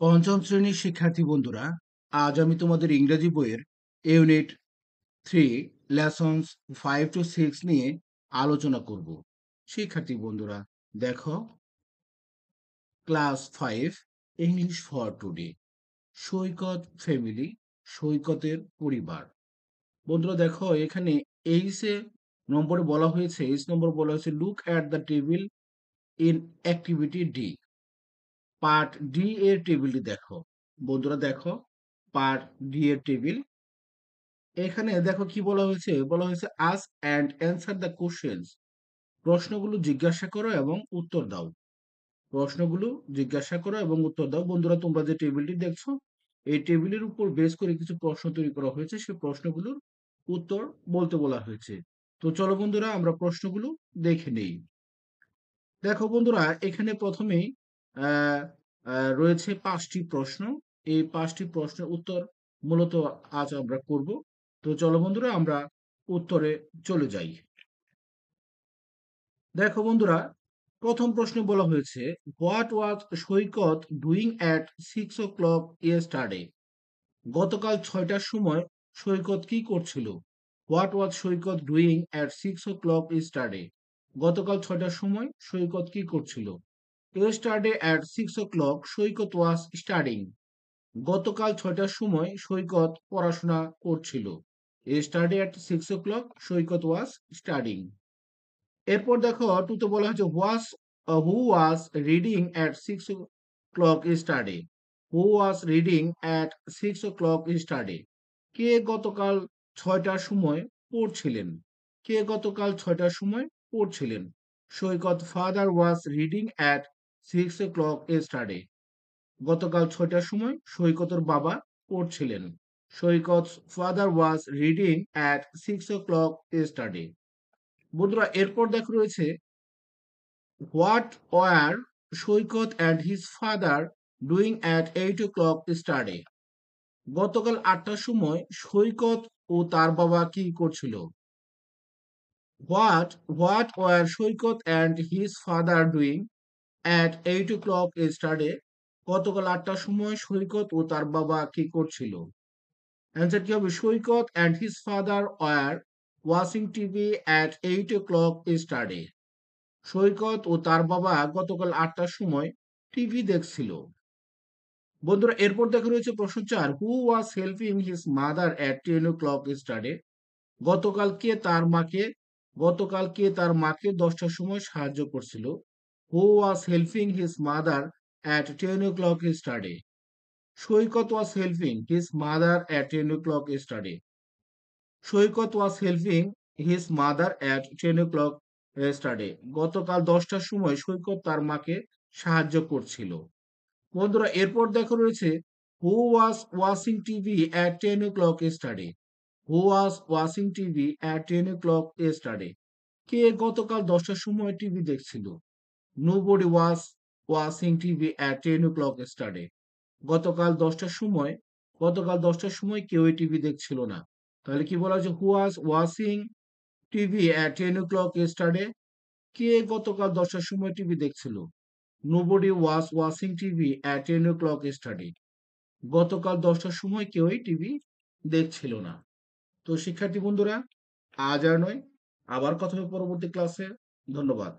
পঞ্চম শ্রেণীর শিক্ষার্থী বন্ধুরা, আজ আমি তোমাদের ইংরেজি বইয়ের ইউনিট 3 লেসনস 5 to 6 নিয়ে আলোচনা করব। শিক্ষার্থী বন্ধুরা, দেখো, class 5 English for today, Saikat family, সৈকতের পরিবার। বন্ধুরা দেখো, এখানে এইচে নম্বরে বলা হয়েছে, এইচ নম্বর বলা হয়েছে look at the table in activity D. Part D এর টেবিলটি দেখো। বন্ধুরা দেখো, পার্ট ডি এর টেবিল। এখানে দেখো কি বলা হয়েছে, বলা হয়েছে ask and answer the questions. প্রশ্নগুলো জিজ্ঞাসা করো এবং উত্তর দাও। প্রশ্নগুলো জিজ্ঞাসা করো এবং উত্তর দাও। বন্ধুরা তোমরা যে টেবিলটি দেখছো, এই টেবিলের উপর বেস করে কিছু প্রশ্ন তৈরি করা হয়েছে, সেই প্রশ্নগুলোর উত্তর বলতে বলা হয়েছে। তো চলো বন্ধুরা, আমরা প্রশ্নগুলো দেখে নেই। দেখো বন্ধুরা, এখানে প্রথমেই আহ, রয়েছে 5টি প্রশ্ন। এই 5টি প্রশ্নের উত্তর মূলত আজ আমরা করব। তো চলো বন্ধুরা, আমরা উত্তরে চলে যাই। দেখো বন্ধুরা, প্রথম প্রশ্নে বলা হয়েছে what was Saikat doing at 6 o'clock yesterday. গতকাল 6টার সময় সৈকত কি করছিল? What was Saikat doing at 6 o'clock yesterday. গতকাল 6টার সময় সৈকত কি করছিল? Yesterday at 6 o'clock Saikat was studying. গতকাল 6টার সময় সৈকত পড়াশোনা করছিল। Yesterday at 6 o'clock Saikat was studying. এরপর দেখো, টুতে বলা হয়েছে who was reading at 6 o'clock yesterday. Who was reading at 6 o'clock yesterday. কে গতকাল 6টার সময় পড়ছিলেন? কে গতকাল 6টার সময় পড়ছিলেন? Saikat father was reading at 6 o'clock yesterday. গতকাল 6টার সময় সৈকতের বাবা পড়ছিলেন। Saikat father was reading at 6 o'clock yesterday. বন্ধুরা এরপর দেখো রয়েছে what were Saikat and his father doing at 8 o'clock yesterday. গতকাল 8টার সময় সৈকত ও তার বাবা কি করছিল? What were Saikat and his father doing at 8 o'clock yesterday. গতকাল 8টার সময় সৈকত ও তার বাবা কি করছিল? অ্যান্সার কি হবে? Saikat and his father were watching TV at 8 o'clock yesterday. Saikat ও তার বাবা গতকাল 8টার সময় টিভি দেখছিল। বন্ধুরা এরপর দেখা রয়েছে প্রশ্ন 4, who was helping his mother at 10 o'clock yesterday. গতকাল কে তার মাকে গতকাল কে তার মাকে 10টার সময় সাহায্য করছিল? Who was helping his mother at 10 o'clock yesterday. Saikat was helping his mother at 10 o'clock yesterday. Saikat was helping his mother at 10 o'clock yesterday. গতকাল 10টার সময় সৈকত তার মাকে সাহায্য করছিল। বন্ধুরা এরপর দেখো রয়েছে who was watching TV at 10 o'clock yesterday. Who was watching TV at 10 o'clock yesterday. কে গতকাল 10টার সময় টিভি দেখছিল? Nobody was watching TV at 10 o'clock yesterday. গতকাল 10টার সময় গতকাল 10টার সময় কেউই টিভি দেখছিল না। তাহলে কি বলা হচ্ছে? Who was watching TV at 10 o'clock yesterday. কে গতকাল 10টার সময় টিভি দেখছিল? Nobody was watching TV at 10 o'clock yesterday. গতকাল 10টার সময় কেউই টিভি দেখছিল না। তো শিক্ষার্থী বন্ধুরা, আজ আর নয়, আবার কথা হবে পরবর্তী ক্লাসে। ধন্যবাদ।